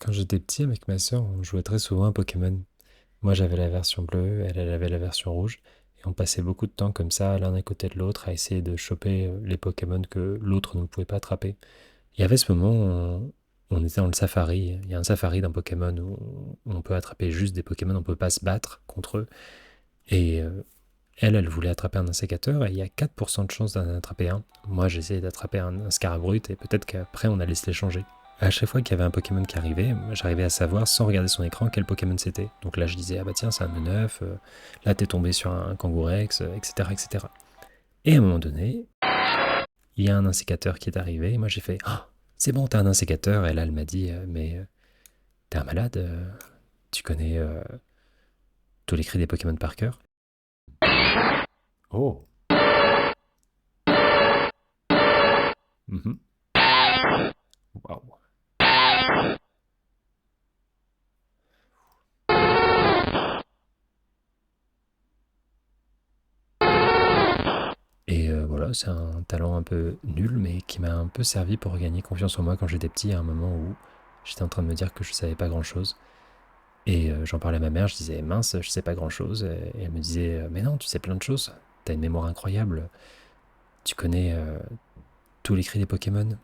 Quand j'étais petit avec ma sœur, on jouait très souvent à Pokémon. Moi j'avais la version bleue, elle avait la version rouge, et on passait beaucoup de temps comme ça, l'un à côté de l'autre, à essayer de choper les Pokémon que l'autre ne pouvait pas attraper. Il y avait ce moment où on était dans le safari, il y a un safari d'un Pokémon où on peut attraper juste des Pokémon, on peut pas se battre contre eux. Et elle voulait attraper un insécateur, et il y a 4% de chance d'en attraper un. Moi j'essayais d'attraper un Scarabruit, et peut-être qu'après on allait se l'échanger. À chaque fois qu'il y avait un Pokémon qui arrivait, j'arrivais à savoir sans regarder son écran quel Pokémon c'était. Donc là je disais ah bah tiens c'est un E9, là t'es tombé sur un Kangourex, etc., etc. Et à un moment donné, il y a un insécateur qui est arrivé, et moi j'ai fait ah c'est bon t'as un insécateur, et là elle m'a dit mais t'es un malade, tu connais tous les cris des Pokémon par cœur. Oh. Mhm. Waouh. Et voilà, c'est un talent un peu nul, mais qui m'a un peu servi pour regagner confiance en moi quand j'étais petit, à un moment où j'étais en train de me dire que je savais pas grand-chose. Et j'en parlais à ma mère, je disais mince, je sais pas grand-chose. Et elle me disait mais non, tu sais plein de choses, t'as une mémoire incroyable, tu connais tous les cris des Pokémon.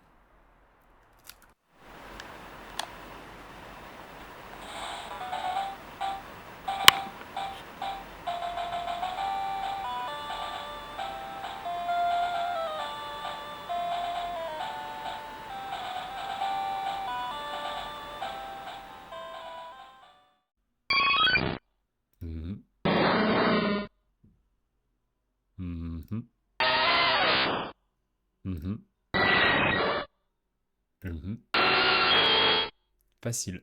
Mhm. Mhm. Mhm. Mhm. Facile.